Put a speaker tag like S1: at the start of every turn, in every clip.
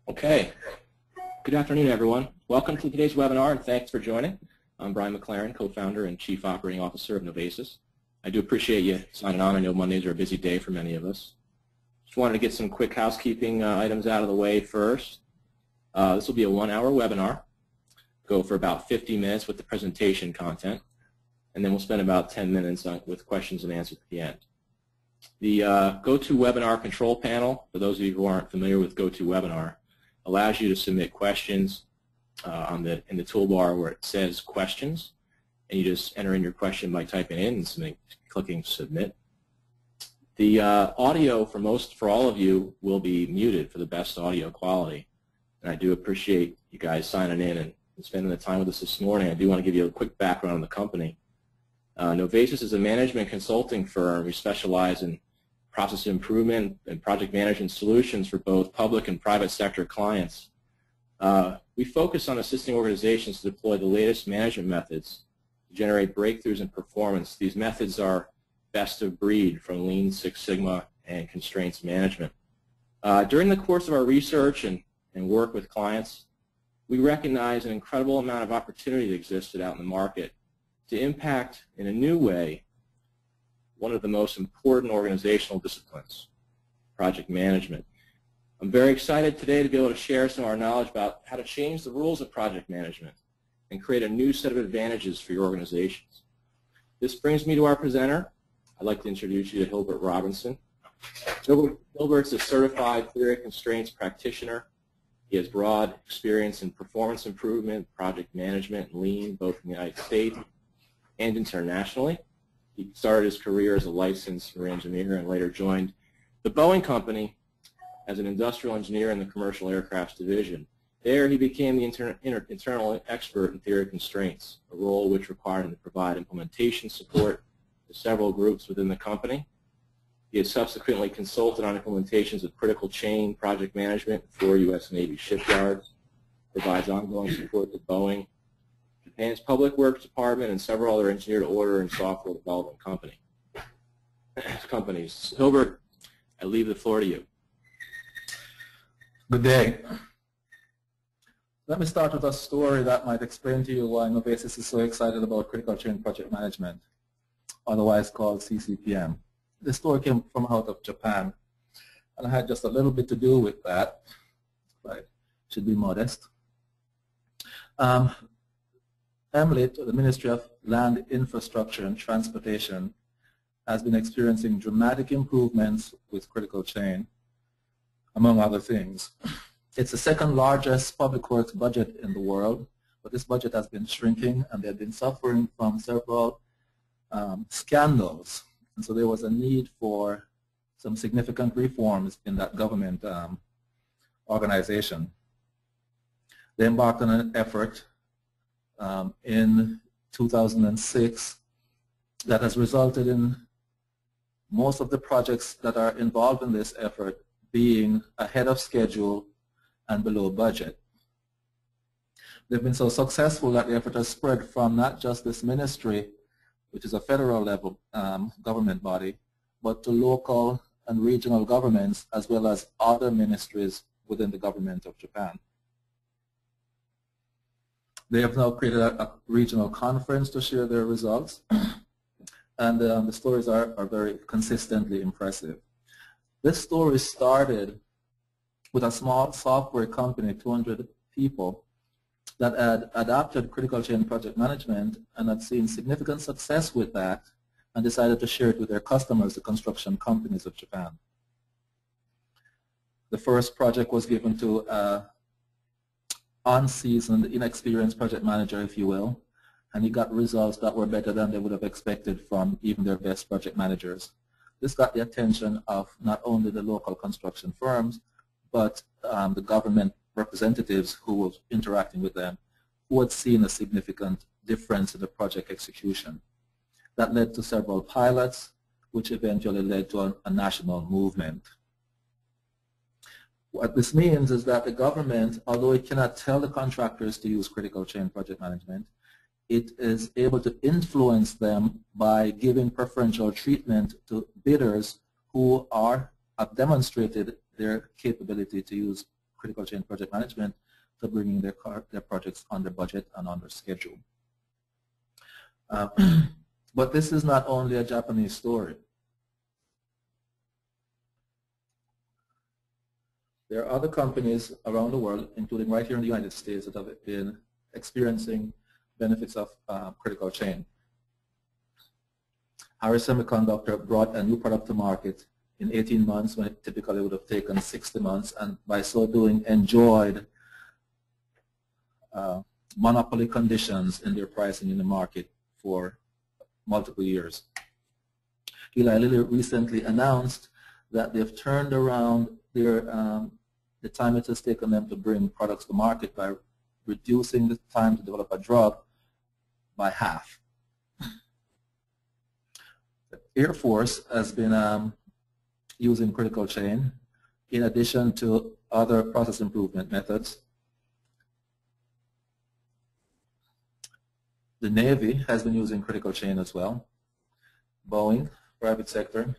S1: Okay. Good afternoon, everyone. Welcome to today's webinar, and thanks for joining. I'm Brian McLaren, co-founder and chief operating officer of NOVACES. I do appreciate you signing on. I know Mondays are a busy day for many of us. Just wanted to get some quick housekeeping items out of the way first. This will be a 1-hour webinar. Go for about 50 minutes with the presentation content, and then we'll spend about 10 minutes with questions and answers at the end. The GoToWebinar control panel, for those of you who aren't familiar with GoToWebinar, allows you to submit questions in the toolbar where it says questions, and you just enter in your question by typing in and clicking submit. The audio for all of you will be muted for the best audio quality, and I do appreciate you guys signing in and spending the time with us this morning. I do want to give you a quick background on the company. NOVACES is a management consulting firm. We specialize in process improvement and project management solutions for both public and private sector clients. We focus on assisting organizations to deploy the latest management methods to generate breakthroughs in performance. These methods are best of breed from Lean Six Sigma and constraints management. During the course of our research and work with clients, we recognize an incredible amount of opportunity that existed out in the market to impact in a new way one of the most important organizational disciplines, project management. I'm very excited today to be able to share some of our knowledge about how to change the rules of project management and create a new set of advantages for your organizations. This brings me to our presenter. I'd like to introduce you to Hilbert Robinson. Hilbert's a certified theory of constraints practitioner. He has broad experience in performance improvement, project management, and lean, both in the United States and internationally. He started his career as a licensed engineer and later joined the Boeing Company as an industrial engineer in the commercial aircraft division. There he became the internal expert in theory of constraints, a role which required him to provide implementation support to several groups within the company. He has subsequently consulted on implementations of critical chain project management for U.S. Navy shipyards, provides ongoing support to Boeing, Japan's Public Works Department, and several other engineer-to-order and software development companies. Hilbert, I leave the floor to you.
S2: Good day. Let me start with a story that might explain to you why NOVACES is so excited about critical chain project management, otherwise called CCPM. This story came from out of Japan, and I had just a little bit to do with that. Right. Should be modest. MLIT, the Ministry of Land, Infrastructure and Transportation, has been experiencing dramatic improvements with critical chain, among other things. It's the second largest public works budget in the world, but this budget has been shrinking, and they've been suffering from several scandals. And so there was a need for some significant reforms in that government organization. They embarked on an effort in 2006 that has resulted in most of the projects that are involved in this effort being ahead of schedule and below budget. They've been so successful that the effort has spread from not just this ministry, which is a federal level government body, but to local and regional governments as well as other ministries within the government of Japan. They have now created a regional conference to share their results, and the stories are very consistently impressive. This story started with a small software company, 200 people, that had adopted critical chain project management and had seen significant success with that and decided to share it with their customers, the construction companies of Japan. The first project was given to unseasoned, inexperienced project manager, if you will, and he got results that were better than they would have expected from even their best project managers. This got the attention of not only the local construction firms, but the government representatives who were interacting with them, who had seen a significant difference in the project execution. That led to several pilots, which eventually led to a national movement. What this means is that the government, although it cannot tell the contractors to use critical chain project management, it is able to influence them by giving preferential treatment to bidders who have demonstrated their capability to use critical chain project management to bringing their projects under budget and under schedule. But this is not only a Japanese story. There are other companies around the world, including right here in the United States, that have been experiencing benefits of critical chain. Harris Semiconductor brought a new product to market in 18 months when it typically would have taken 60 months, and by so doing enjoyed monopoly conditions in their pricing in the market for multiple years. Eli Lilly recently announced that they've turned around their, the time it has taken them to bring products to market by reducing the time to develop a drug by half. The Air Force has been using critical chain in addition to other process improvement methods. The Navy has been using critical chain as well. Boeing, private sector.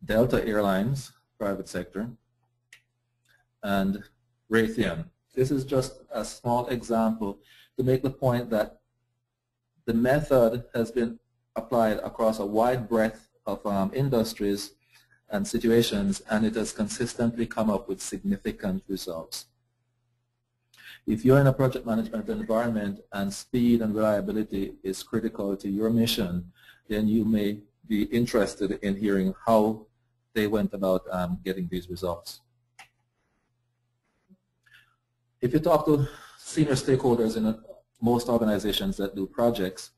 S2: Delta Airlines, private sector. And Raytheon. This is just a small example to make the point that the method has been applied across a wide breadth of industries and situations, and it has consistently come up with significant results. If you're in a project management environment and speed and reliability is critical to your mission, then you may be interested in hearing how they went about getting these results. If you talk to senior stakeholders in most organizations that do projects,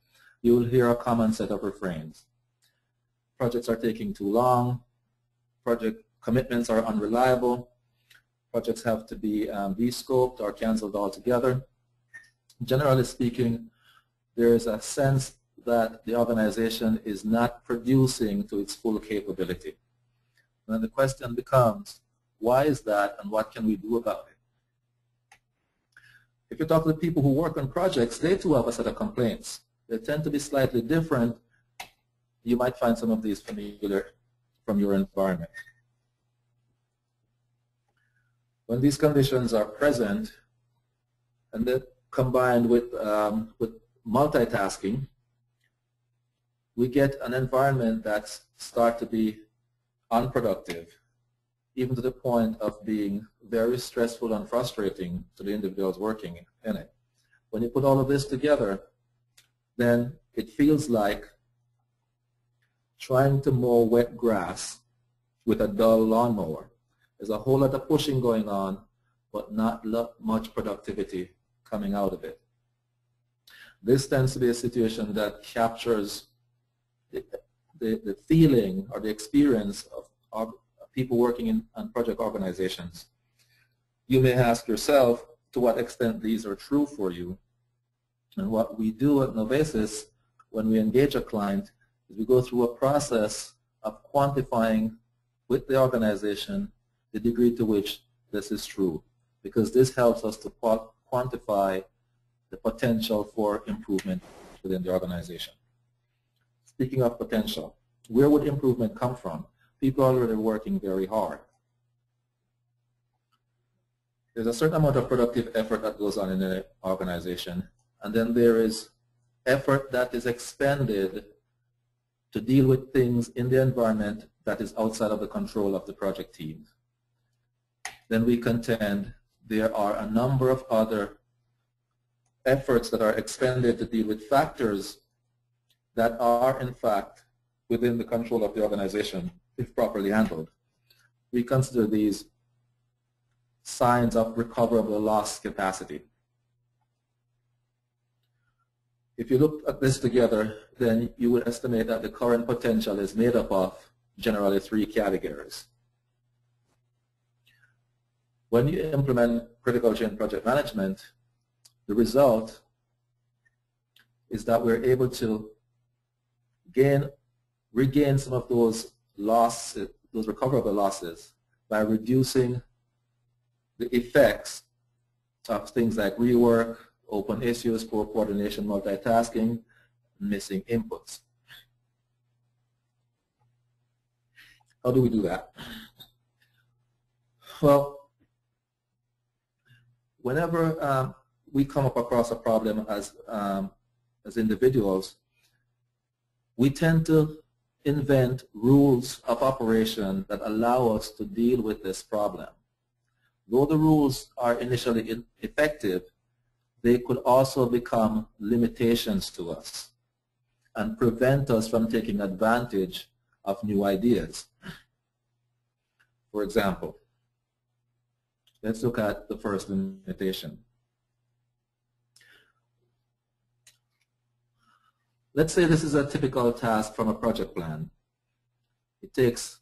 S2: you will hear a common set of refrains. Projects are taking too long, project commitments are unreliable, projects have to be de-scoped or canceled altogether. Generally speaking, there is a sense that the organization is not producing to its full capability. And the question becomes, why is that and what can we do about it? If you talk to the people who work on projects, they too have a set of complaints. They tend to be slightly different. You might find some of these familiar from your environment. When these conditions are present and then combined with multitasking, we get an environment that starts to be unproductive, even to the point of being very stressful and frustrating to the individuals working in it. When you put all of this together, then it feels like trying to mow wet grass with a dull lawnmower. There's a whole lot of pushing going on, but not much productivity coming out of it. This tends to be a situation that captures the feeling or the experience of people working on project organizations. You may ask yourself to what extent these are true for you. And what we do at NOVACES when we engage a client is we go through a process of quantifying with the organization the degree to which this is true, because this helps us to quantify the potential for improvement within the organization. Speaking of potential, where would improvement come from? People are already working very hard. There's a certain amount of productive effort that goes on in an organization, and then there is effort that is expended to deal with things in the environment that is outside of the control of the project team. Then we contend there are a number of other efforts that are expended to deal with factors that are in fact within the control of the organization if properly handled. We consider these signs of recoverable lost capacity. If you look at this together, then you would estimate that the current potential is made up of generally 3 categories. When you implement critical chain project management, the result is that we're able to regain some of those losses, those recoverable losses, by reducing the effects of things like rework, open issues, poor coordination, multitasking, missing inputs. How do we do that? Well, whenever we come up across a problem as individuals, we tend to invent rules of operation that allow us to deal with this problem. Though the rules are initially effective, they could also become limitations to us and prevent us from taking advantage of new ideas. For example, let's look at the first limitation. Let's say this is a typical task from a project plan. It takes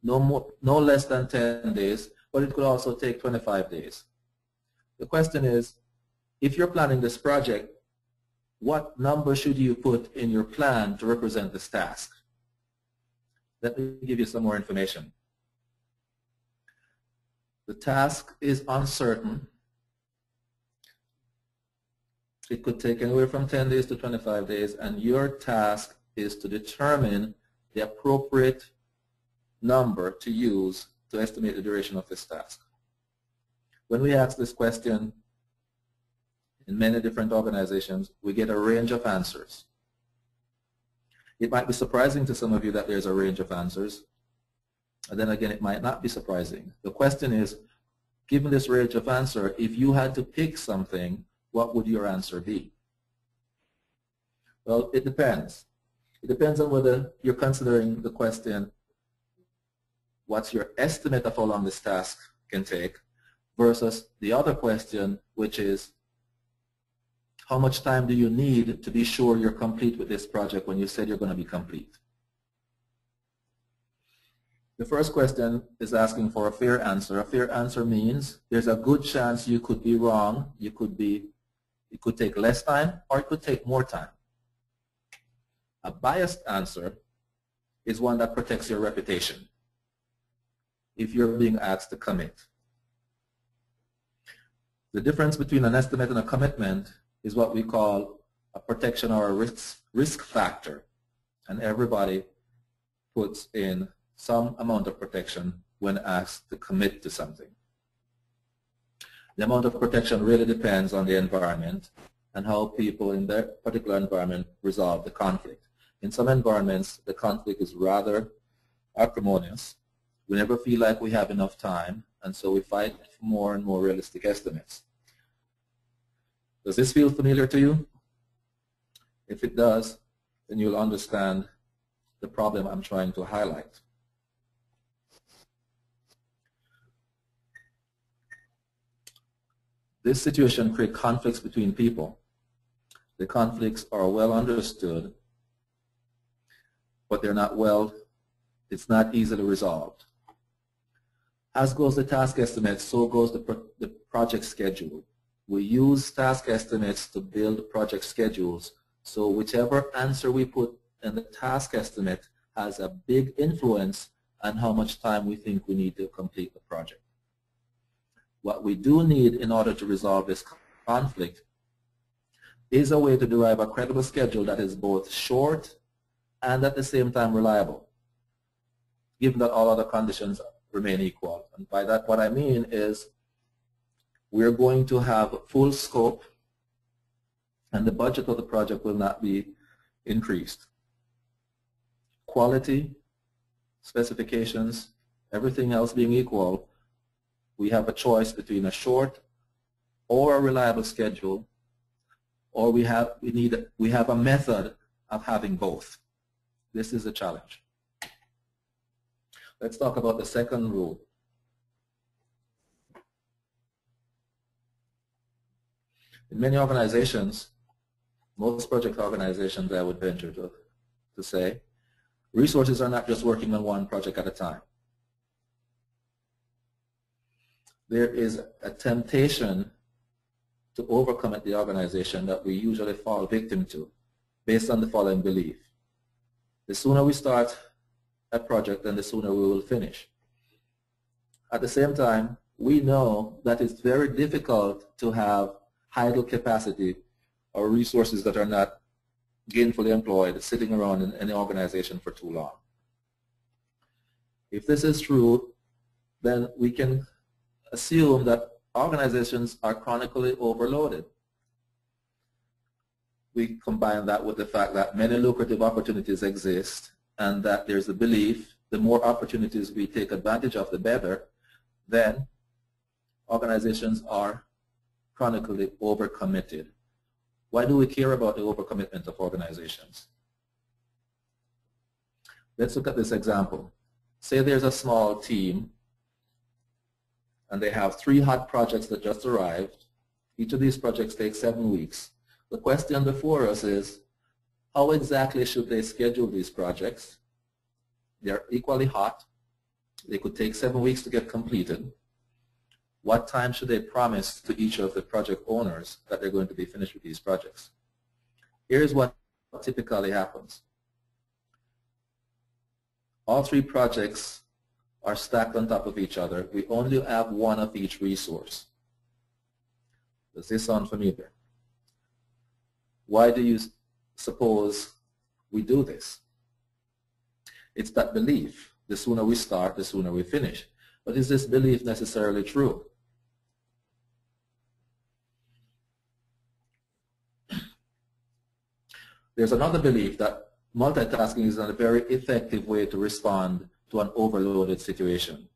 S2: no less than 10 days, but it could also take 25 days. The question is, if you're planning this project, what number should you put in your plan to represent this task? Let me give you some more information. The task is uncertain. It could take anywhere from 10 days to 25 days, and your task is to determine the appropriate number to use to estimate the duration of this task. When we ask this question in many different organizations, we get a range of answers. It might be surprising to some of you that there's a range of answers, and then again, it might not be surprising. The question is, given this range of answer, if you had to pick something, what would your answer be? Well, it depends. It depends on whether you're considering the question, what's your estimate of how long this task can take, versus the other question, which is, how much time do you need to be sure you're complete with this project when you said you're going to be complete? The first question is asking for a fair answer. A fair answer means there's a good chance you could be wrong. It could take less time or it could take more time. A biased answer is one that protects your reputation if you're being asked to commit. The difference between an estimate and a commitment is what we call a protection or a risk factor, and everybody puts in some amount of protection when asked to commit to something. The amount of protection really depends on the environment and how people in that particular environment resolve the conflict. In some environments, the conflict is rather acrimonious. We never feel like we have enough time, and so we fight for more and more realistic estimates. Does this feel familiar to you? If it does, then you'll understand the problem I'm trying to highlight. This situation creates conflicts between people. The conflicts are well understood, but it's not easily resolved. As goes the task estimate, so goes the project schedule. We use task estimates to build project schedules, so whichever answer we put in the task estimate has a big influence on how much time we think we need to complete the project. What we do need in order to resolve this conflict is a way to derive a credible schedule that is both short and at the same time reliable, given that all other conditions remain equal. And by that, what I mean is we're going to have full scope and the budget of the project will not be increased. Quality, specifications, everything else being equal, we have a choice between a short or a reliable schedule, or we have a method of having both. This is a challenge. Let's talk about the second rule. In many organizations, most project organizations, I would venture to say, resources are not just working on one project at a time. There is a temptation to overcome at the organization that we usually fall victim to based on the following belief. The sooner we start a project, then the sooner we will finish. At the same time, we know that it's very difficult to have idle capacity or resources that are not gainfully employed sitting around in an organization for too long. If this is true, then we can assume that organizations are chronically overloaded. We combine that with the fact that many lucrative opportunities exist and that there's a belief the more opportunities we take advantage of, the better. Then organizations are chronically overcommitted. Why do we care about the overcommitment of organizations? Let's look at this example. Say there's a small team and they have 3 hot projects that just arrived. Each of these projects takes 7 weeks. The question before us is, how exactly should they schedule these projects? They're equally hot. They could take 7 weeks to get completed. What time should they promise to each of the project owners that they're going to be finished with these projects? Here's what typically happens. All 3 projects are stacked on top of each other. We only have one of each resource. Does this sound familiar? Why do you suppose we do this? It's that belief. The sooner we start, the sooner we finish. But is this belief necessarily true? There's another belief that multitasking is not a very effective way to respond to an overloaded situation.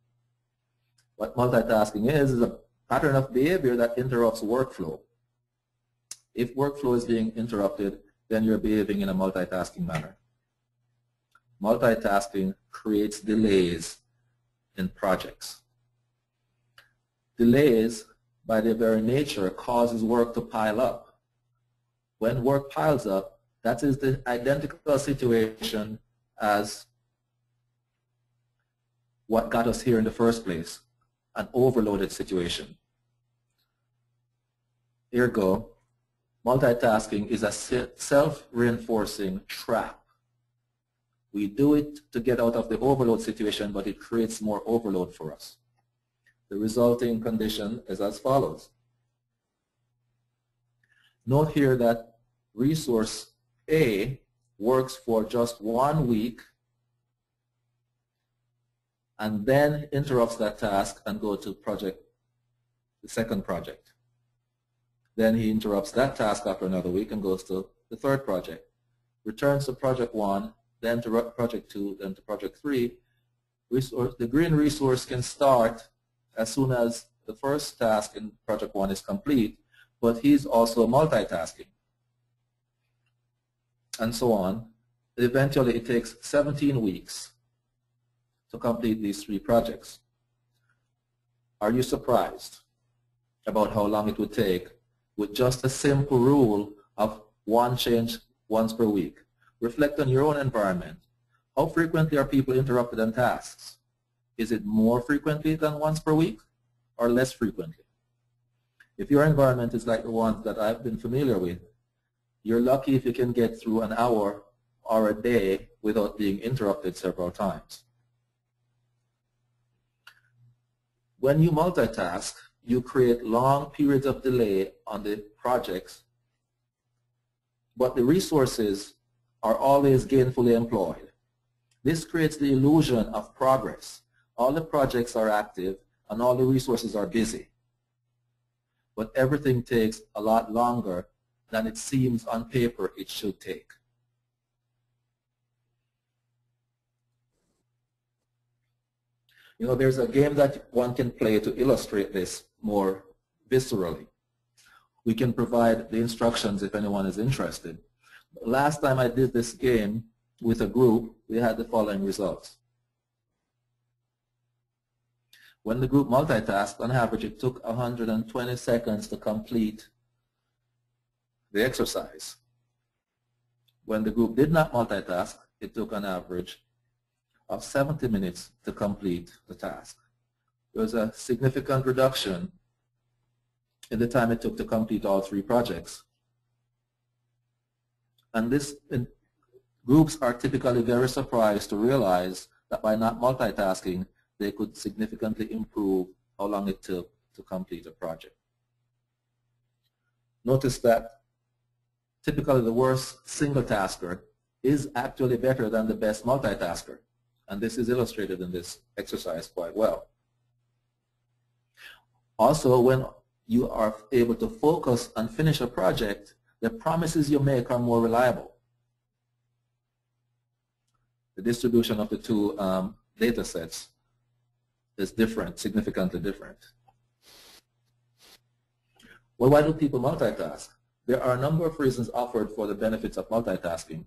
S2: What multitasking is a pattern of behavior that interrupts workflow. If workflow is being interrupted, then you're behaving in a multitasking manner. Multitasking creates delays in projects. Delays, by their very nature, causes work to pile up. When work piles up, that is the identical situation as what got us here in the first place, an overloaded situation. Ergo, multitasking is a self-reinforcing trap. We do it to get out of the overload situation, but it creates more overload for us. The resulting condition is as follows. Note here that resource A works for just 1 week and then interrupts that task and goes to the second project. Then he interrupts that task after another week and goes to the third project. Returns to project 1, then to project 2, then to project 3. The green resource can start as soon as the first task in project 1 is complete, but he's also multitasking. And so on. Eventually it takes 17 weeks to complete these 3 projects. Are you surprised about how long it would take with just a simple rule of 1 change once per week? Reflect on your own environment. How frequently are people interrupted on tasks? Is it more frequently than once per week or less frequently? If your environment is like the ones that I've been familiar with, you're lucky if you can get through an hour or a day without being interrupted several times. When you multitask, you create long periods of delay on the projects, but the resources are always gainfully employed. This creates the illusion of progress. All the projects are active and all the resources are busy, but everything takes a lot longer than it seems on paper it should take. You know, there's a game that one can play to illustrate this more viscerally. We can provide the instructions if anyone is interested. Last time I did this game with a group, we had the following results. When the group multitasked, on average it took 120 seconds to complete the exercise. When the group did not multitask, it took an average of 70 minutes to complete the task. There was a significant reduction in the time it took to complete all 3 projects. And groups are typically very surprised to realize that by not multitasking, they could significantly improve how long it took to complete a project. Notice that typically the worst single tasker is actually better than the best multitasker. And this is illustrated in this exercise quite well. Also, when you are able to focus and finish a project, the promises you make are more reliable. The distribution of the two data sets is different, significantly different. Well, why do people multitask? There are a number of reasons offered for the benefits of multitasking.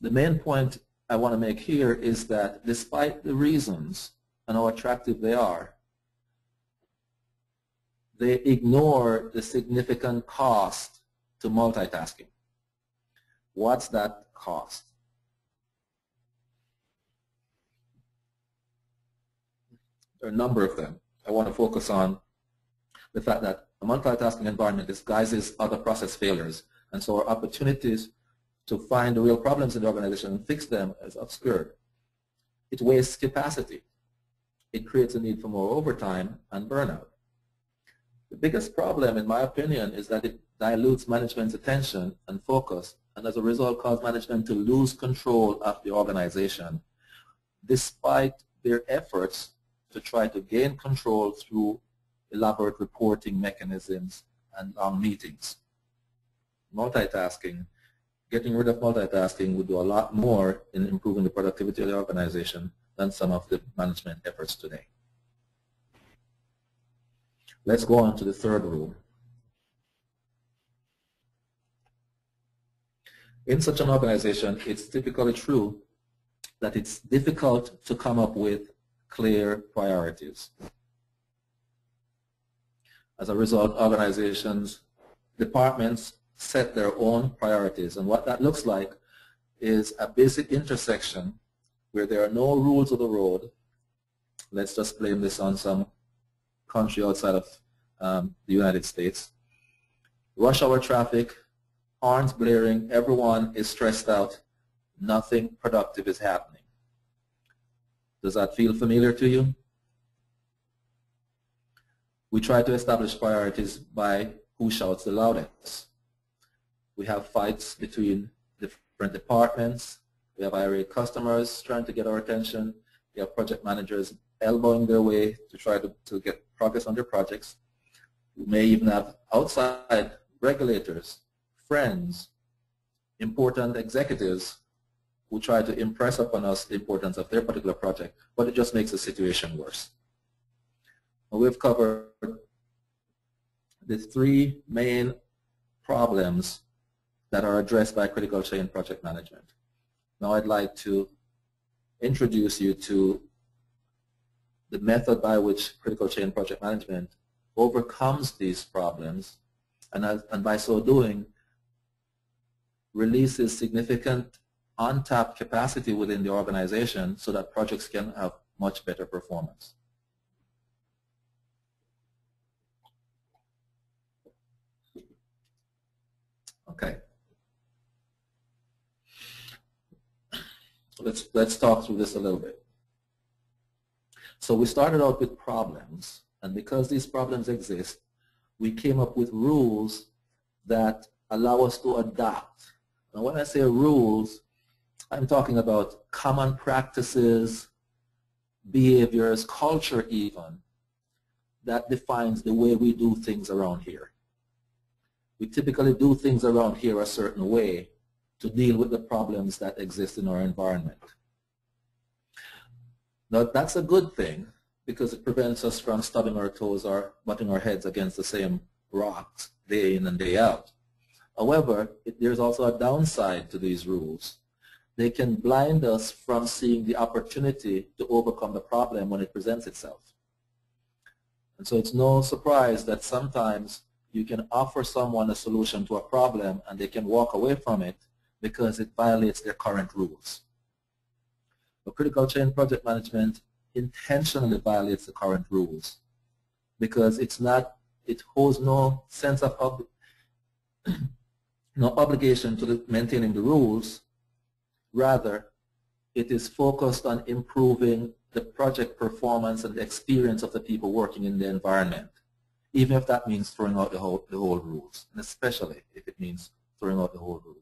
S2: The main point I want to make here is that despite the reasons and how attractive they are, they ignore the significant cost to multitasking. What's that cost? There are a number of them. I want to focus on the fact that a multitasking environment disguises other process failures, and so our opportunities to find the real problems in the organization and fix them is obscured. It wastes capacity. It creates a need for more overtime and burnout. The biggest problem, in my opinion, is that it dilutes management's attention and focus, and as a result causes management to lose control of the organization, despite their efforts to try to gain control through elaborate reporting mechanisms and long meetings. Multitasking, getting rid of multitasking would do a lot more in improving the productivity of the organization than some of the management efforts today. Let's go on to the third rule. In such an organization, it's typically true that it's difficult to come up with clear priorities. As a result, organizations, departments set their own priorities, and what that looks like is a basic intersection where there are no rules of the road. Let's just blame this on some country outside of the United States. Rush hour traffic, horns blaring, everyone is stressed out, nothing productive is happening. Does that feel familiar to you? We try to establish priorities by who shouts the loudest. We have fights between different departments. We have irate customers trying to get our attention. We have project managers elbowing their way to try to get progress on their projects. We may even have outside regulators, friends, important executives who try to impress upon us the importance of their particular project, but it just makes the situation worse. We've covered the three main problems that are addressed by critical chain project management. Now I'd like to introduce you to the method by which critical chain project management overcomes these problems and by so doing releases significant untapped capacity within the organization so that projects can have much better performance. Okay. Let's talk through this a little bit. So we started out with problems, and because these problems exist, we came up with rules that allow us to adapt. Now when I say rules, I'm talking about common practices, behaviors, culture even, that defines the way we do things around here. We typically do things around here a certain way to deal with the problems that exist in our environment. Now that's a good thing because it prevents us from stubbing our toes or butting our heads against the same rocks day in and day out. However, there's also a downside to these rules. They can blind us from seeing the opportunity to overcome the problem when it presents itself. And so it's no surprise that sometimes you can offer someone a solution to a problem and they can walk away from it because it violates their current rules. But critical chain project management intentionally violates the current rules because it holds no sense of no obligation to maintaining the rules. Rather, it is focused on improving the project performance and the experience of the people working in the environment, even if that means throwing out the whole rules, and especially if it means throwing out the whole rules.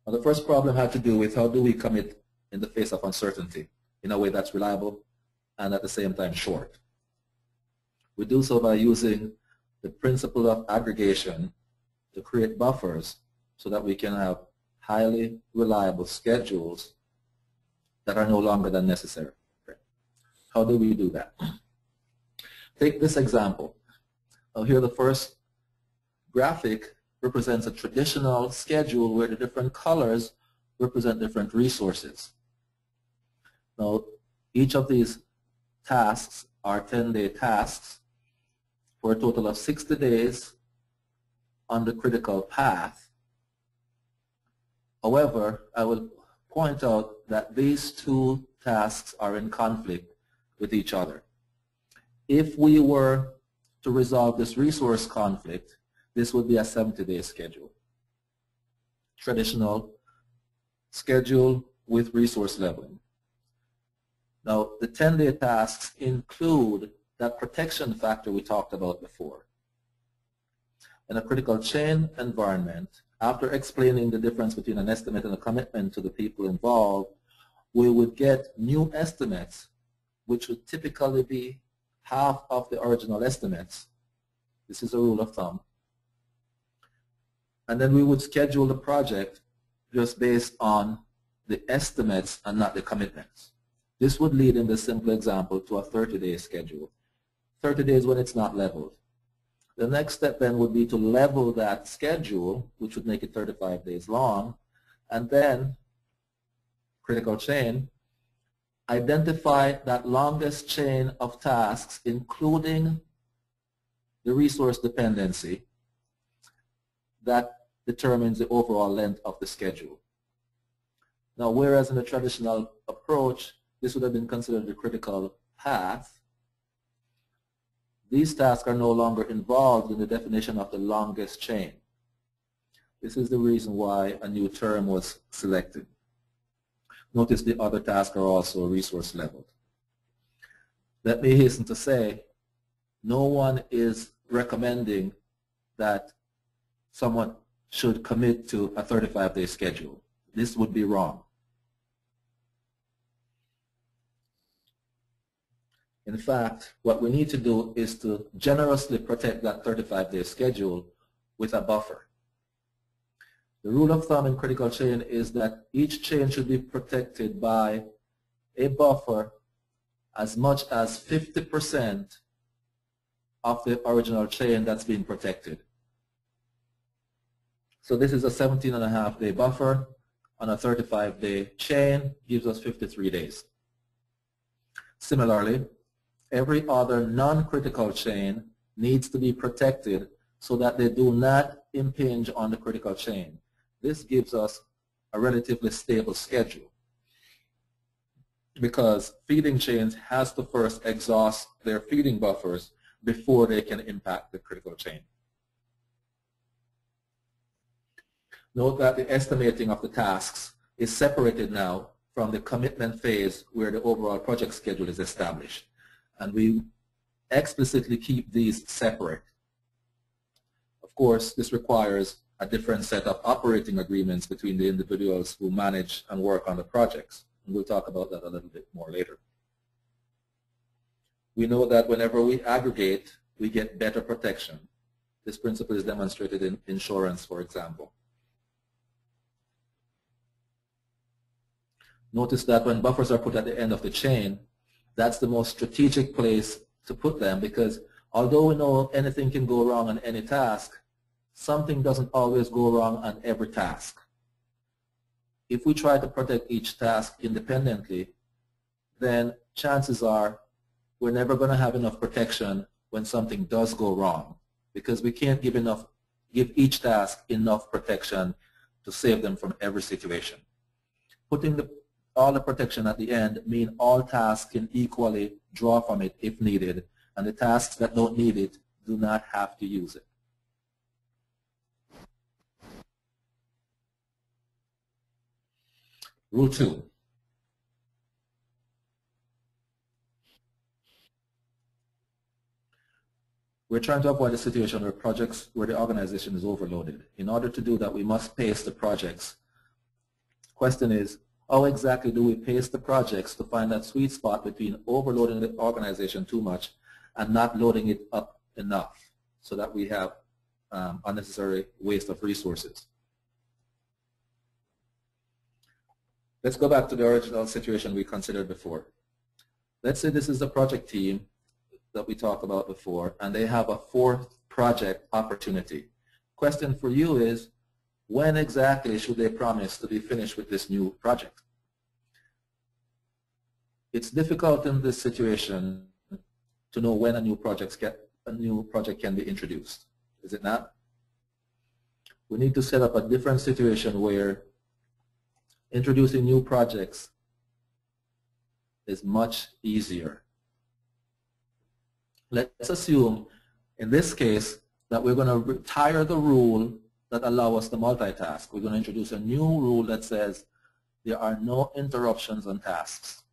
S2: Now, the first problem had to do with how do we commit in the face of uncertainty in a way that's reliable and at the same time short. We do so by using the principle of aggregation to create buffers so that we can have highly reliable schedules that are no longer than necessary. How do we do that? Take this example. Here the first graphic represents a traditional schedule where the different colors represent different resources. Now, each of these tasks are 10-day tasks for a total of 60 days on the critical path. However, I will point out that these two tasks are in conflict with each other. If we were to resolve this resource conflict, this would be a 70-day schedule. Traditional schedule with resource leveling. Now, the 10-day tasks include that protection factor we talked about before. In a critical chain environment, after explaining the difference between an estimate and a commitment to the people involved, we would get new estimates, which would typically be half of the original estimates. This is a rule of thumb. And then we would schedule the project just based on the estimates and not the commitments. This would lead in this simple example to a 30-day schedule. 30 days when it's not leveled. The next step then would be to level that schedule, which would make it 35 days long, and then, critical chain, identify that longest chain of tasks, including the resource dependency, that determines the overall length of the schedule. Now, whereas in the traditional approach, this would have been considered the critical path, these tasks are no longer involved in the definition of the longest chain. This is the reason why a new term was selected. Notice the other tasks are also resource leveled. Let me hasten to say, no one is recommending that someone should commit to a 35-day schedule. This would be wrong. In fact, what we need to do is to generously protect that 35-day schedule with a buffer. The rule of thumb in critical chain is that each chain should be protected by a buffer as much as 50% of the original chain that's being protected. So this is a 17.5-day buffer on a 35-day chain, gives us 53 days. Similarly, every other non-critical chain needs to be protected so that they do not impinge on the critical chain. This gives us a relatively stable schedule because feeding chains has to first exhaust their feeding buffers before they can impact the critical chain. Note that the estimating of the tasks is separated now from the commitment phase where the overall project schedule is established. And we explicitly keep these separate. Of course, this requires a different set of operating agreements between the individuals who manage and work on the projects. And we'll talk about that a little bit more later. We know that whenever we aggregate, we get better protection. This principle is demonstrated in insurance, for example. Notice that when buffers are put at the end of the chain, that's the most strategic place to put them because although we know anything can go wrong on any task, something doesn't always go wrong on every task. If we try to protect each task independently, then chances are we're never going to have enough protection when something does go wrong because we can't give each task enough protection to save them from every situation. Putting all the protection at the end mean all tasks can equally draw from it if needed, and the tasks that don't need it do not have to use it. Rule 2. We're trying to avoid a situation where the organization is overloaded. In order to do that, we must pace the projects. Question is, how exactly do we pace the projects to find that sweet spot between overloading the organization too much and not loading it up enough so that we have unnecessary waste of resources. Let's go back to the original situation we considered before. Let's say this is the project team that we talked about before, and they have a fourth project opportunity. Question for you is, when exactly should they promise to be finished with this new project? It's difficult in this situation to know when a new project can be introduced, is it not? We need to set up a different situation where introducing new projects is much easier. Let's assume, in this case, that we're going to retire the rule that allows us to multitask. We're going to introduce a new rule that says there are no interruptions on tasks.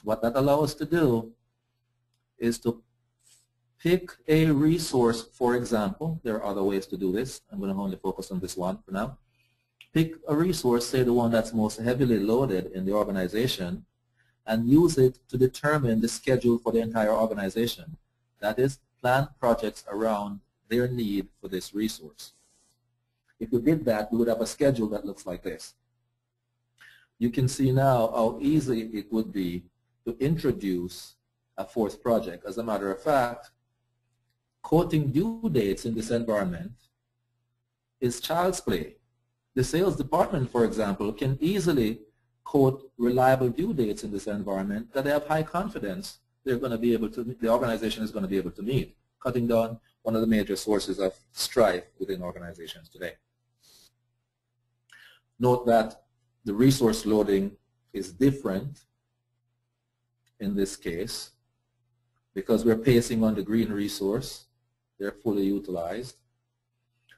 S2: What that allows us to do is to pick a resource, for example. There are other ways to do this. I'm going to only focus on this one for now. Pick a resource, say the one that's most heavily loaded in the organization, and use it to determine the schedule for the entire organization. That is, plan projects around their need for this resource. If we did that, we would have a schedule that looks like this. You can see now how easy it would be to introduce a fourth project. As a matter of fact, quoting due dates in this environment is child's play. The sales department, for example, can easily quote reliable due dates in this environment that they have high confidence they're going to be able to, the organization is going to be able to meet, cutting down one of the major sources of strife within organizations today. Note that the resource loading is different in this case because we're pacing on the green resource. They're fully utilized.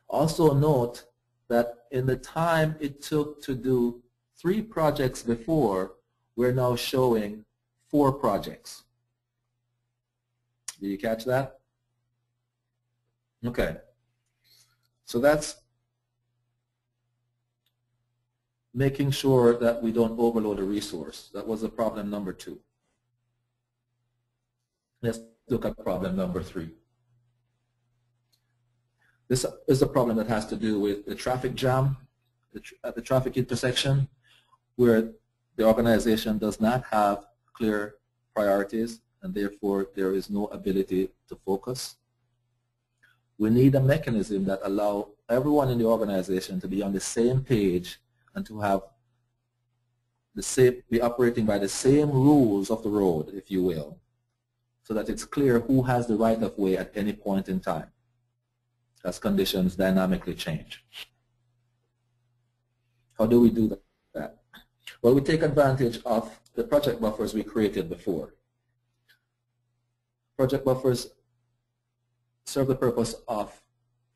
S2: Also note that in the time it took to do 3 projects before, we're now showing 4 projects. Did you catch that? Okay. So that's making sure that we don't overload a resource. That was the problem number 2. Let's look at problem number 3. This is a problem that has to do with the traffic jam at the traffic intersection, where the organization does not have clear priorities and therefore there is no ability to focus. We need a mechanism that allows everyone in the organization to be on the same page and to have be operating by the same rules of the road, if you will, so that it's clear who has the right of way at any point in time as conditions dynamically change. How do we do that? Well, we take advantage of the project buffers we created before. Project buffers serve the purpose of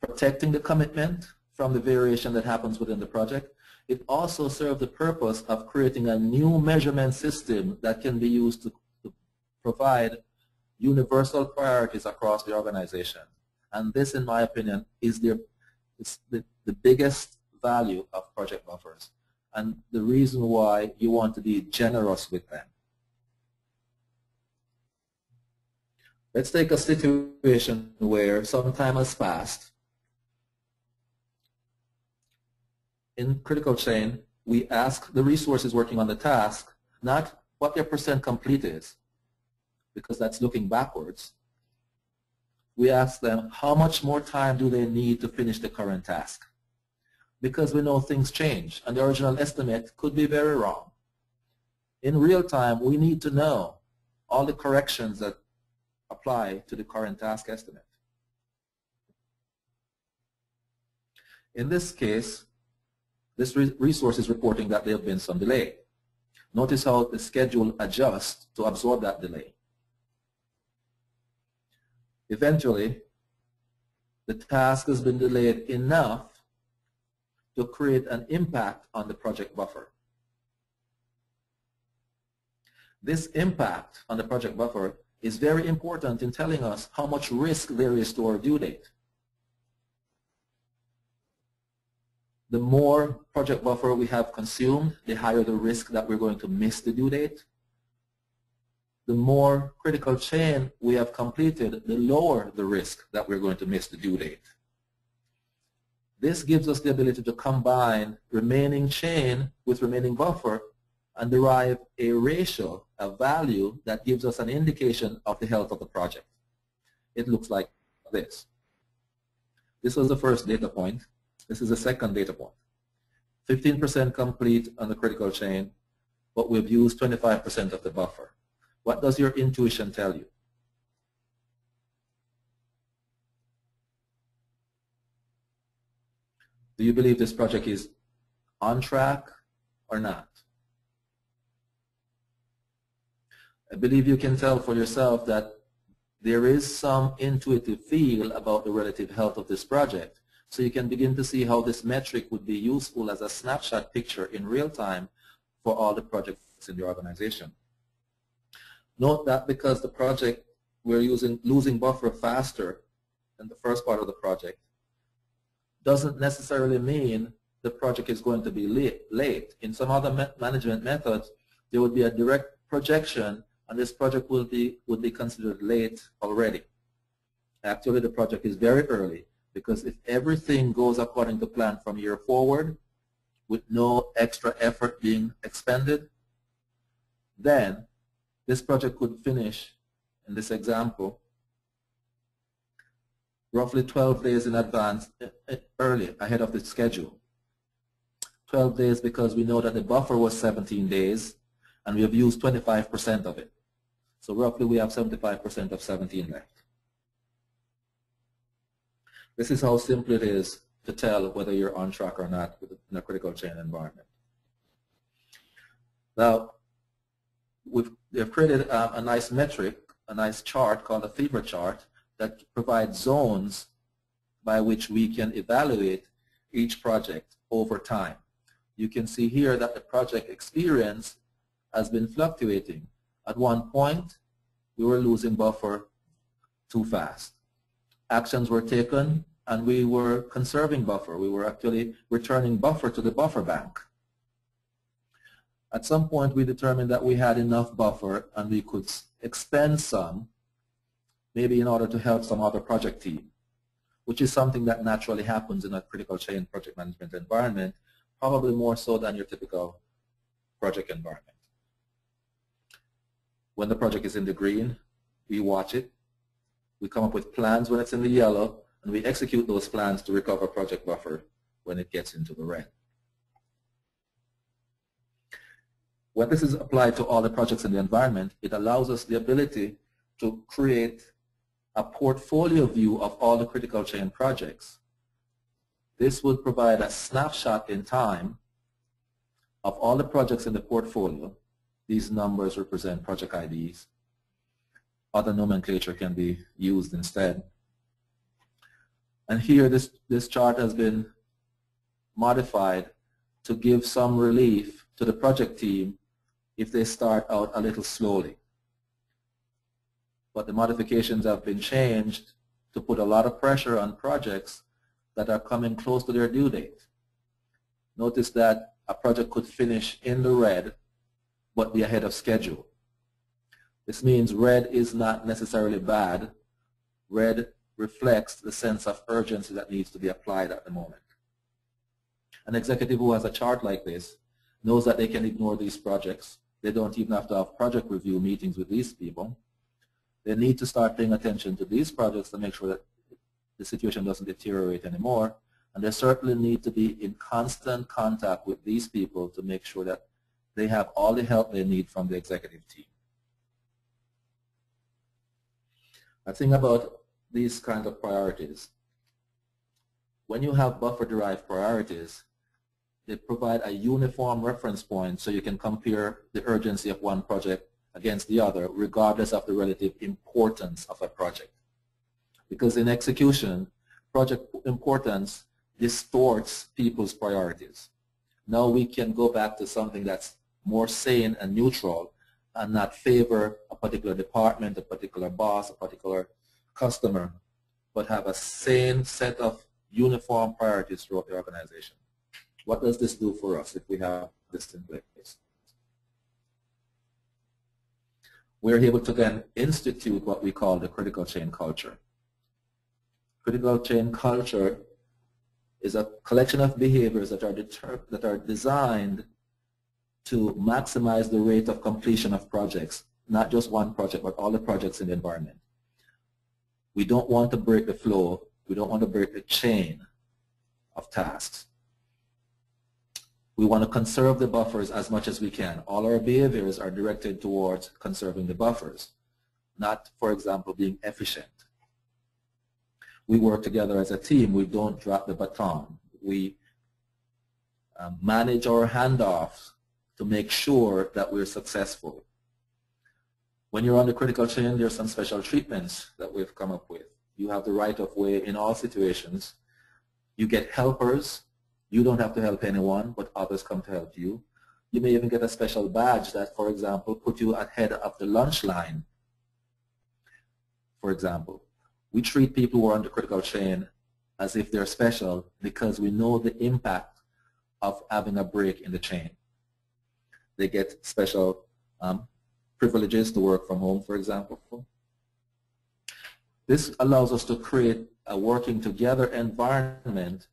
S2: protecting the commitment from the variation that happens within the project. It also serves the purpose of creating a new measurement system that can be used to provide universal priorities across the organization. And this, in my opinion, is the biggest value of project buffers and the reason why you want to be generous with them. Let's take a situation where some time has passed. In critical chain, we ask the resources working on the task not what their % complete is, because that's looking backwards. We ask them how much more time do they need to finish the current task, because we know things change and the original estimate could be very wrong. In real time, we need to know all the corrections that apply to the current task estimate. In this case, this resource is reporting that there have been some delay. Notice how the schedule adjusts to absorb that delay. Eventually, the task has been delayed enough to create an impact on the project buffer. This impact on the project buffer is very important in telling us how much risk there is to our due date. the more project buffer we have consumed, the higher the risk that we're going to miss the due date. The more critical chain we have completed, the lower the risk that we're going to miss the due date. This gives us the ability to combine remaining chain with remaining buffer and derive a ratio, a value that gives us an indication of the health of the project. It looks like this. This was the first data point. This is the second data point. 15% complete on the critical chain, but we've used 25% of the buffer. What does your intuition tell you? Do you believe this project is on track or not? I believe you can tell for yourself that there is some intuitive feel about the relative health of this project. So you can begin to see how this metric would be useful as a snapshot picture in real time for all the projects in the organization. Note that because the project we're losing buffer faster than the first part of the project doesn't necessarily mean the project is going to be late. In some other management methods, there would be a direct projection and this project would be considered late already. Actually, the project is very early because if everything goes according to plan from year forward with no extra effort being expended, then this project could finish, in this example, roughly 12 days in advance, early, ahead of the schedule. 12 days because we know that the buffer was 17 days and we have used 25% of it. So roughly we have 75% of 17 left. This is how simple it is to tell whether you're on track or not in a critical chain environment. Now, we've created a nice metric, a nice chart called a fever chart that provides zones by which we can evaluate each project over time. You can see here that the project experience has been fluctuating. At one point, we were losing buffer too fast. Actions were taken and we were conserving buffer. We were actually returning buffer to the buffer bank. At some point, we determined that we had enough buffer and we could expend some, maybe in order to help some other project team, which is something that naturally happens in a critical chain project management environment, probably more so than your typical project environment. When the project is in the green, we watch it. We come up with plans when it's in the yellow, and we execute those plans to recover project buffer when it gets into the red. When this is applied to all the projects in the environment, it allows us the ability to create a portfolio view of all the critical chain projects. This would provide a snapshot in time of all the projects in the portfolio. These numbers represent project IDs. Other nomenclature can be used instead. And here this chart has been modified to give some relief to the project team if they start out a little slowly. But the modifications have been changed to put a lot of pressure on projects that are coming close to their due date. Notice that a project could finish in the red but be ahead of schedule. This means red is not necessarily bad. Red reflects the sense of urgency that needs to be applied at the moment. An executive who has a chart like this knows that they can ignore these projects. They don't even have to have project review meetings with these people. They need to start paying attention to these projects to make sure that the situation doesn't deteriorate anymore. And they certainly need to be in constant contact with these people to make sure that they have all the help they need from the executive team. I think about these kinds of priorities. When you have buffer-derived priorities, they provide a uniform reference point so you can compare the urgency of one project against the other, regardless of the relative importance of a project. Because in execution, project importance distorts people's priorities. Now we can go back to something that's more sane and neutral and not favor a particular department, a particular boss, a particular customer, but have a sane set of uniform priorities throughout the organization. What does this do for us if we have this in place? We're able to then institute what we call the critical chain culture. Critical chain culture is a collection of behaviors that are designed to maximize the rate of completion of projects, not just one project, but all the projects in the environment. We don't want to break the flow. We don't want to break the chain of tasks. We want to conserve the buffers as much as we can. All our behaviors are directed towards conserving the buffers, not, for example, being efficient. We work together as a team. We don't drop the baton. We manage our handoffs to make sure that we're successful. When you're on the critical chain, there's some special treatments that we've come up with. You have the right of way in all situations. You get helpers. You don't have to help anyone, but others come to help you. You may even get a special badge that, for example, put you ahead of the lunch line. For example, we treat people who are on the critical chain as if they're special because we know the impact of having a break in the chain. They get special privileges to work from home, for example. This allows us to create a working together environment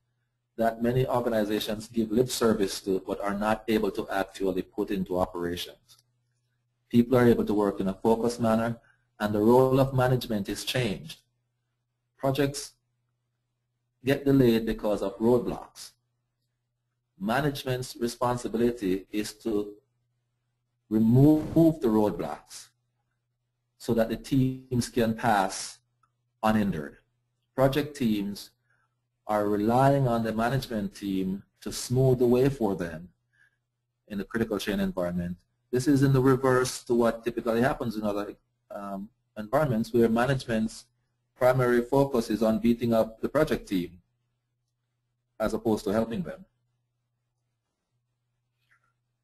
S2: that many organizations give lip service to but are not able to actually put into operations. People are able to work in a focused manner, and the role of management is changed. Projects get delayed because of roadblocks. Management's responsibility is to remove the roadblocks so that the teams can pass unhindered. Project teams are relying on the management team to smooth the way for them in the critical chain environment. This is in the reverse to what typically happens in other environments where management's primary focus is on beating up the project team as opposed to helping them.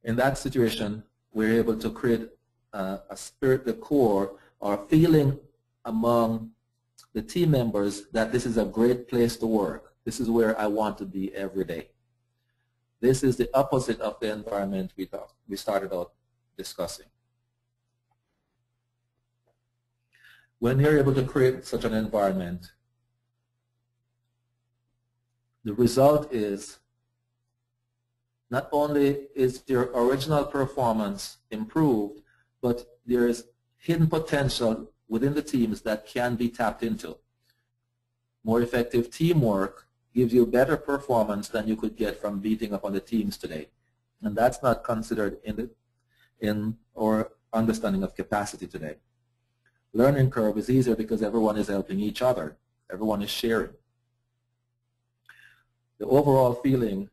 S2: In that situation, we're able to create a spirit de corps or a feeling among the team members that this is a great place to work. This is where I want to be every day. This is the opposite of the environment we started out discussing. When you're able to create such an environment, the result is not only is your original performance improved, but there is hidden potential within the teams that can be tapped into. More effective teamwork gives you better performance than you could get from beating up on the teams today. And that's not considered in our understanding of capacity today. Learning curve is easier because everyone is helping each other. Everyone is sharing. The overall feeling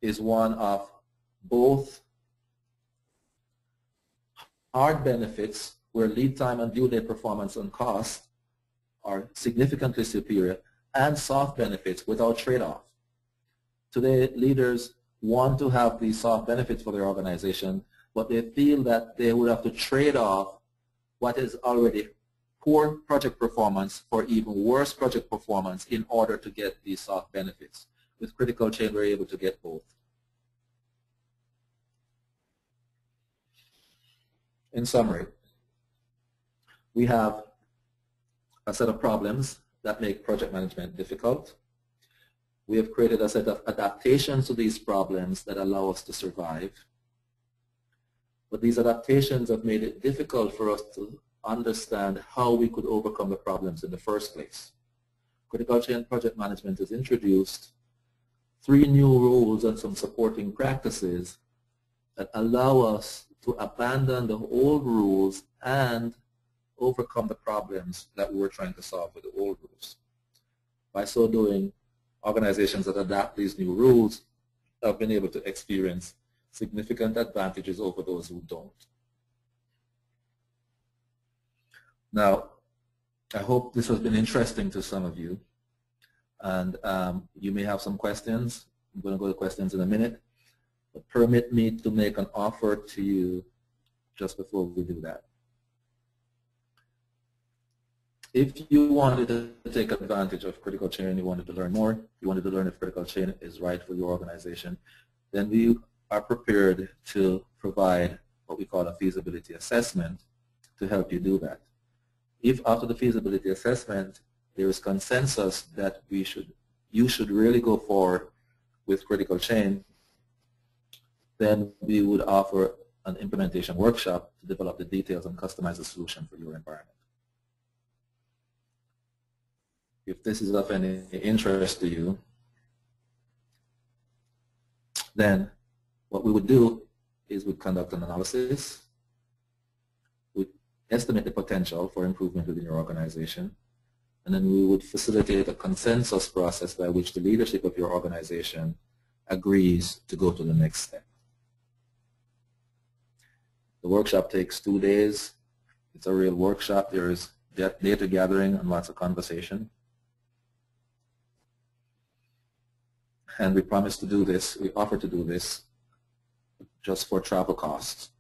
S2: is one of both hard benefits where lead time and due date performance and cost are significantly superior, and soft benefits without trade-off. Today, leaders want to have these soft benefits for their organization, but they feel that they would have to trade off what is already poor project performance for even worse project performance in order to get these soft benefits. With critical chain, we're able to get both. In summary, we have a set of problems that make project management difficult. We have created a set of adaptations to these problems that allow us to survive. But these adaptations have made it difficult for us to understand how we could overcome the problems in the first place. Critical chain project management has introduced 3 new rules and some supporting practices that allow us to abandon the old rules and overcome the problems that we were trying to solve with the old rules. By so doing, organizations that adapt these new rules have been able to experience significant advantages over those who don't. Now, I hope this has been interesting to some of you, and you may have some questions. I'm going to go to questions in a minute, but permit me to make an offer to you just before we do that. If you wanted to take advantage of critical chain, you wanted to learn more, you wanted to learn if critical chain is right for your organization, then we are prepared to provide what we call a feasibility assessment to help you do that. If after the feasibility assessment there is consensus that you should really go forward with critical chain, then we would offer an implementation workshop to develop the details and customize a solution for your environment. If this is of any interest to you, then what we would do is we'd conduct an analysis, we'd estimate the potential for improvement within your organization, and then we would facilitate a consensus process by which the leadership of your organization agrees to go to the next step. The workshop takes 2 days. It's a real workshop. There is data gathering and lots of conversation. And we promise to do this, we offer to do this just for travel costs.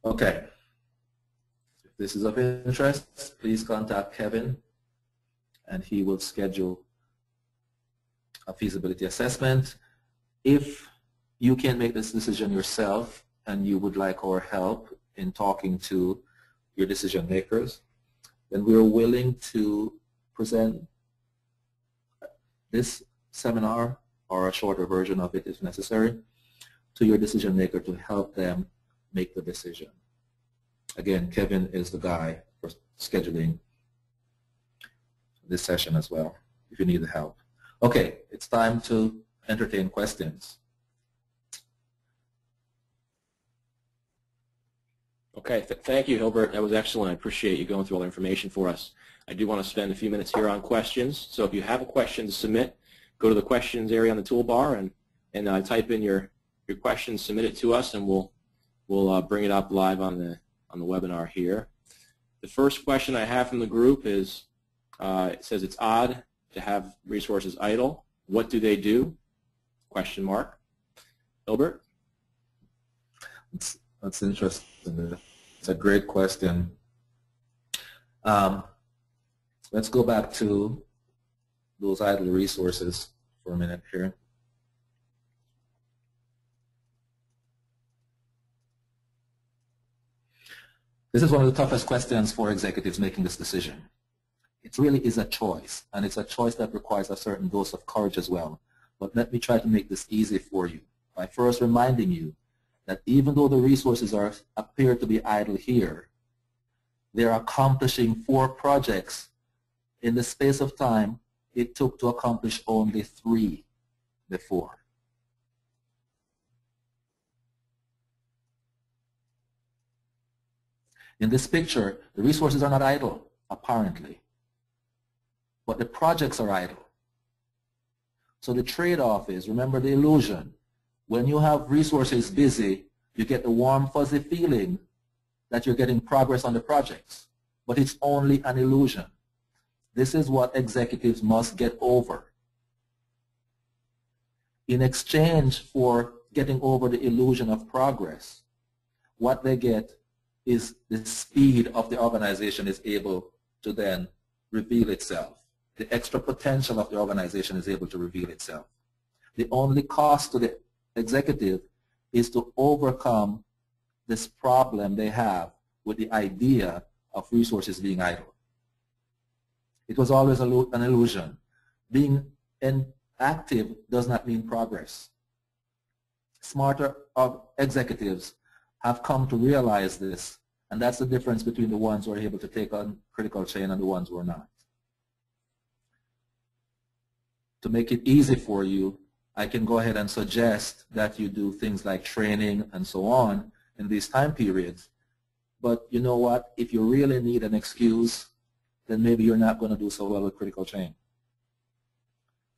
S2: Okay. If this is of interest, please contact Kevin and he will schedule a feasibility assessment. If you can make this decision yourself and you would like our help in talking to your decision makers, then we are willing to present this seminar or a shorter version of it if necessary to your decision maker to help them make the decision. Again, Kevin is the guy for scheduling this session as well if you need the help. Okay, it's time to entertain questions.
S1: Okay, thank you, Hilbert. That was excellent. I appreciate you going through all the information for us. I do want to spend a few minutes here on questions. So if you have a question to submit, go to the questions area on the toolbar and type in your question, submit it to us, and we'll bring it up live on the webinar here. The first question I have from the group is, it says it's odd to have resources idle. What do they do? Question mark. Hilbert?
S2: That's interesting. It's a great question. Let's go back to those idle resources for a minute here. This is one of the toughest questions for executives making this decision. It really is a choice, and it's a choice that requires a certain dose of courage as well. But let me try to make this easy for you by first reminding you that even though the resources appear to be idle here, they're accomplishing 4 projects in the space of time it took to accomplish only 3 before. In this picture, the resources are not idle, apparently, but the projects are idle. So the trade-off is, remember the illusion, when you have resources busy, you get the warm, fuzzy feeling that you're getting progress on the projects, but it's only an illusion. This is what executives must get over. In exchange for getting over the illusion of progress, what they get is the speed of the organization is able to then reveal itself. The extra potential of the organization is able to reveal itself. The only cost to the executive is to overcome this problem they have with the idea of resources being idle. It was always an illusion. Being active does not mean progress. Smarter executives have come to realize this, and that's the difference between the ones who are able to take on critical chain and the ones who are not. To make it easy for you, I can go ahead and suggest that you do things like training and so on in these time periods. But you know what? If you really need an excuse, then maybe you're not going to do so well with critical chain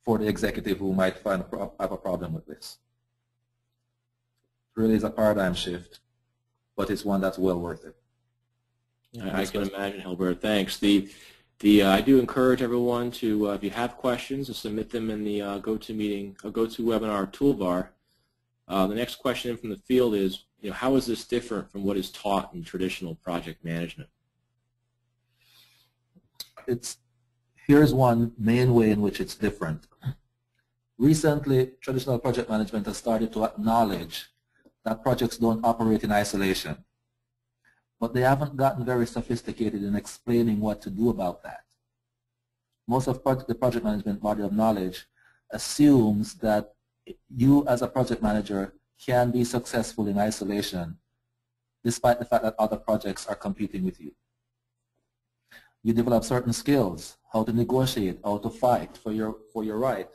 S2: for the executive who might have a problem with this. It really is a paradigm shift, but it's one that's well worth it.
S1: I can imagine, Hilbert. Thanks. I do encourage everyone to, if you have questions, to submit them in the GoToWebinar toolbar. The next question from the field is how is this different from what is taught in traditional project management?
S2: Here's one main way in which it's different. Recently, traditional project management has started to acknowledge that projects don't operate in isolation, but they haven't gotten very sophisticated in explaining what to do about that. Most of the project management body of knowledge assumes that you as a project manager can be successful in isolation despite the fact that other projects are competing with you. You develop certain skills, how to negotiate, how to fight for your right.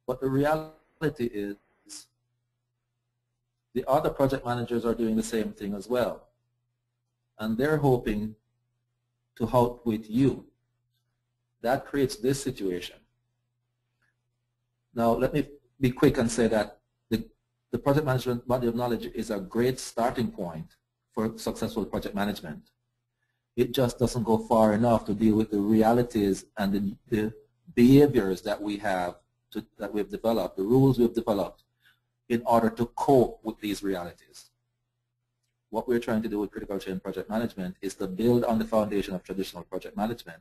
S2: But the reality is the other project managers are doing the same thing as well. And they're hoping to outwit you. That creates this situation. Now, let me be quick and say that the project management body of knowledge is a great starting point for successful project management. It just doesn't go far enough to deal with the realities and the behaviors that we have, that we've developed, the rules we've developed in order to cope with these realities. What we're trying to do with critical chain project management is to build on the foundation of traditional project management.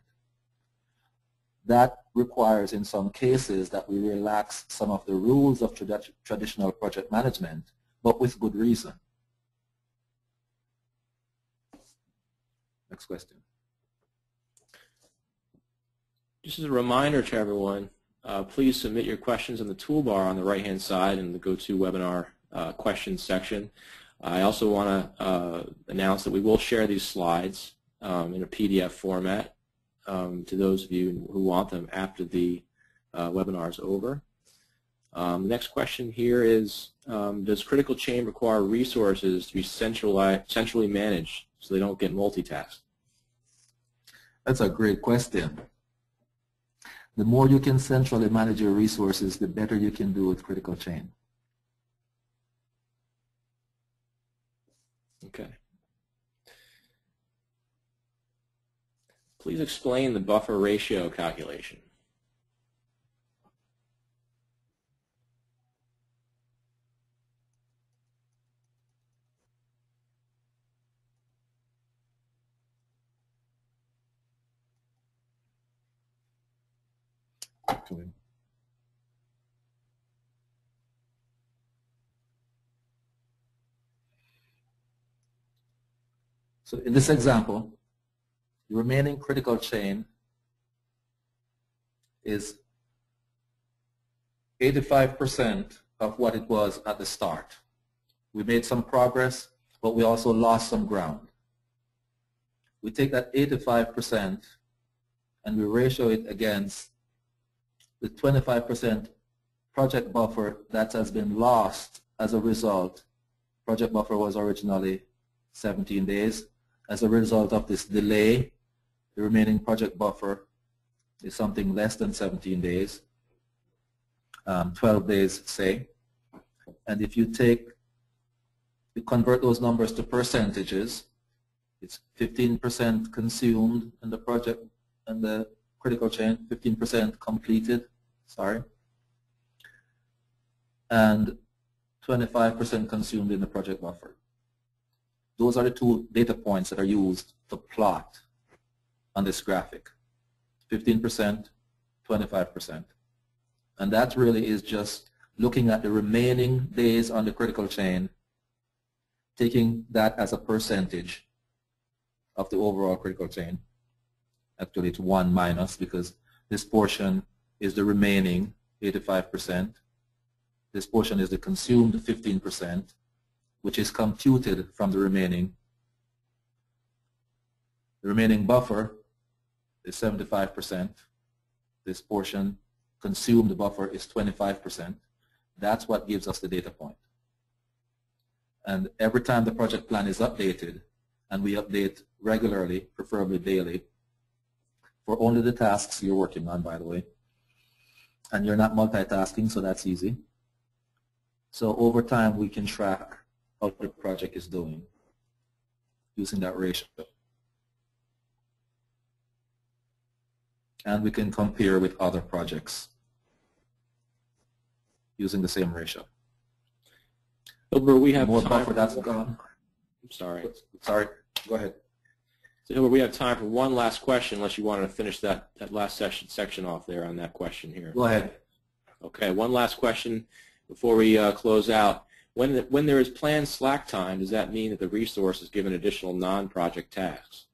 S2: That requires, in some cases, that we relax some of the rules of traditional project management, but with good reason. Next question.
S1: Just as a reminder to everyone, please submit your questions in the toolbar on the right-hand side in the GoToWebinar questions section. I also want to announce that we will share these slides in a PDF format to those of you who want them after the webinar is over. The next question here is, does critical chain require resources to be centrally managed so they don't get multitasked?
S2: That's a great question. The more you can centrally manage your resources, the better you can do with critical chain.
S1: Okay. Please explain the buffer ratio calculation.
S2: So in this example, the remaining critical chain is 85% of what it was at the start. We made some progress, but we also lost some ground. We take that 85% and we ratio it against the 25% project buffer that has been lost as a result. Project buffer was originally 17 days. As a result of this delay, the remaining project buffer is something less than 17 days, 12 days, say. And if you convert those numbers to percentages, it's 15% consumed in the project and the critical chain, 15% completed, and 25% consumed in the project buffer. Those are the two data points that are used to plot on this graphic, 15%, 25%. And that really is just looking at the remaining days on the critical chain, taking that as a percentage of the overall critical chain. Actually, it's 1 minus because this portion is the remaining 85%. This portion is the consumed 15%, which is computed from the remaining. The remaining buffer is 75%. This portion consumed buffer is 25%. That's what gives us the data point. And every time the project plan is updated, and we update regularly, preferably daily, for only the tasks you're working on, by the way, and you're not multitasking, so that's easy. So over time, we can track how the project is doing using that ratio. And we can compare with other projects using the same ratio.
S1: Wilbur, we have
S2: more
S1: time
S2: buffer that's gone.
S1: I'm sorry.
S2: Sorry, go ahead.
S1: So Hilbert, we have time for one last question unless you wanted to finish that last section off there on that question here.
S2: Go ahead.
S1: Okay, one last question before we close out. When there is planned slack time, does that mean that the resource is given additional non-project tasks?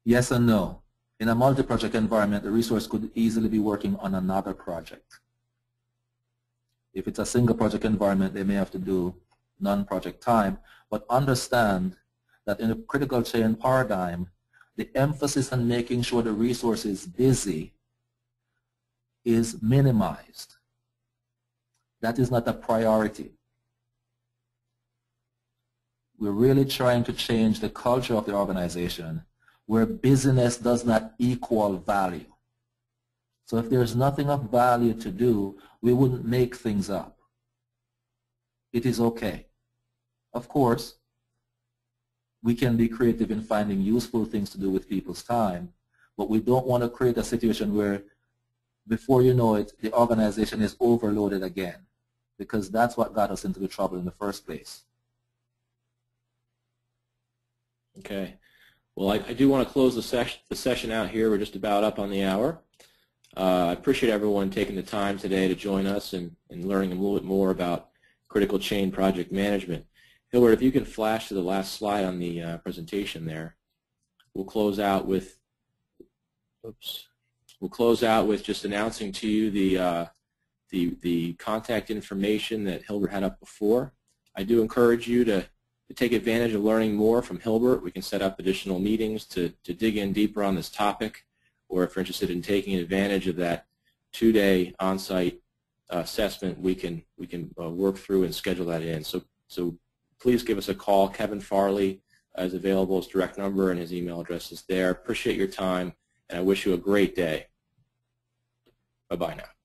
S2: Yes and no. In a multi-project environment, the resource could easily be working on another project. If it's a single project environment, they may have to do non-project time, but understand that in a critical chain paradigm, the emphasis on making sure the resource is busy is minimized. That is not a priority. We're really trying to change the culture of the organization where busyness does not equal value. So if there's nothing of value to do, we wouldn't make things up. It is okay. Of course, we can be creative in finding useful things to do with people's time, but we don't want to create a situation where before you know it, the organization is overloaded again, because that's what got us into the trouble in the first place.
S1: Okay. Well, I do want to close the session out here. We're just about up on the hour. I appreciate everyone taking the time today to join us and learning a little bit more about critical chain project management. Hilbert, if you can flash to the last slide on the presentation there, we'll close out with just announcing to you the contact information that Hilbert had up before. I do encourage you to take advantage of learning more from Hilbert. We can set up additional meetings to dig in deeper on this topic, or if you're interested in taking advantage of that 2-day on-site assessment, we can work through and schedule that in. So please give us a call. Kevin Farley is available. His direct number and his email address is there. Appreciate your time, and I wish you a great day. Bye-bye now.